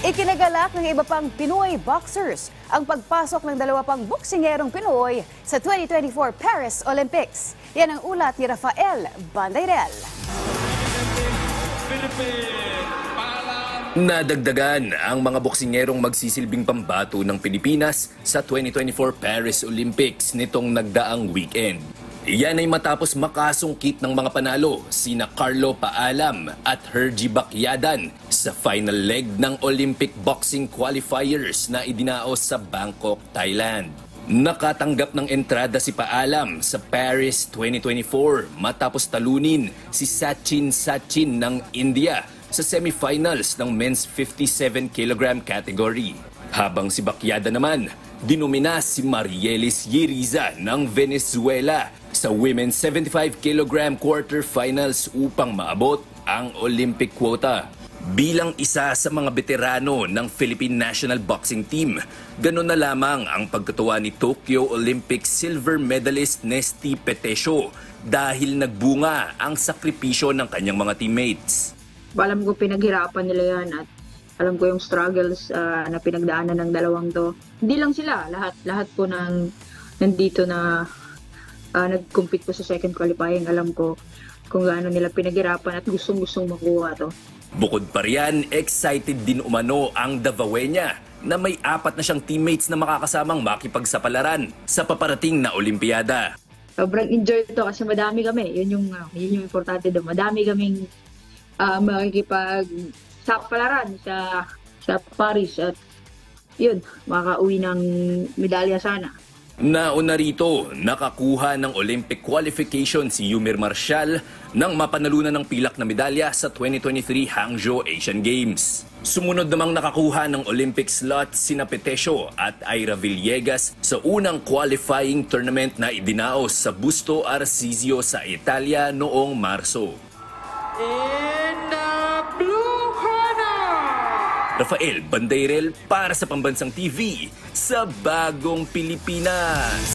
Ikinagalak ng iba pang Pinoy boxers ang pagpasok ng dalawa pang boksingerong Pinoy sa 2024 Paris Olympics. Yan ang ulat ni Rafael Bandairel. Nadagdagan ang mga boksingerong magsisilbing pambato ng Pilipinas sa 2024 Paris Olympics nitong nagdaang weekend. Yan ay matapos makasungkit ng mga panalo sina Carlo Paalam at Hergy Bacyadan sa final leg ng Olympic Boxing Qualifiers na idinaos sa Bangkok, Thailand. Nakatanggap ng entrada si Paalam sa Paris 2024 matapos talunin si Sachin ng India sa semifinals ng men's 57 kg category. Habang si Bacyadan naman, dinumina si Marielis Yeriza ng Venezuela sa women's 75 kg quarterfinals upang maabot ang Olympic quota. Bilang isa sa mga veterano ng Philippine National Boxing Team, ganun na lamang ang pagkatuwa ni Tokyo Olympic silver medalist Nesty Petesio dahil nagbunga ang sakripisyo ng kanyang mga teammates. Alam ko pinaghirapan nila yan at alam ko yung struggles na pinagdaanan ng dalawang to. Hindi lang sila, lahat po nandito na nag-compete po sa second qualifying. Alam ko kung gaano nila pinaghirapan at gustong-gustong makuha to. Bukod pa riyan, excited din umano ang Davawenya na may 4 na siyang teammates na makakasamang makipagsapalaran sa paparating na Olimpiada. Sobrang enjoy to kasi madami kami. Yun yung importante doon. Madami kaming makikipagsapalaran sa Paris at yun, makauwi ng medalya sana. Nauna rito, nakakuha ng Olympic qualification si Yumir Marcial nang mapanalunan ng pilak na medalya sa 2023 Hangzhou Asian Games. Sumunod namang nakakuha ng Olympic slot sina Petesio at Ira Villegas sa unang qualifying tournament na idinaos sa Busto Arsizio sa Italia noong Marso. In the blue corner, Rafael Bandairel para sa Pambansang TV sa Bagong Pilipinas.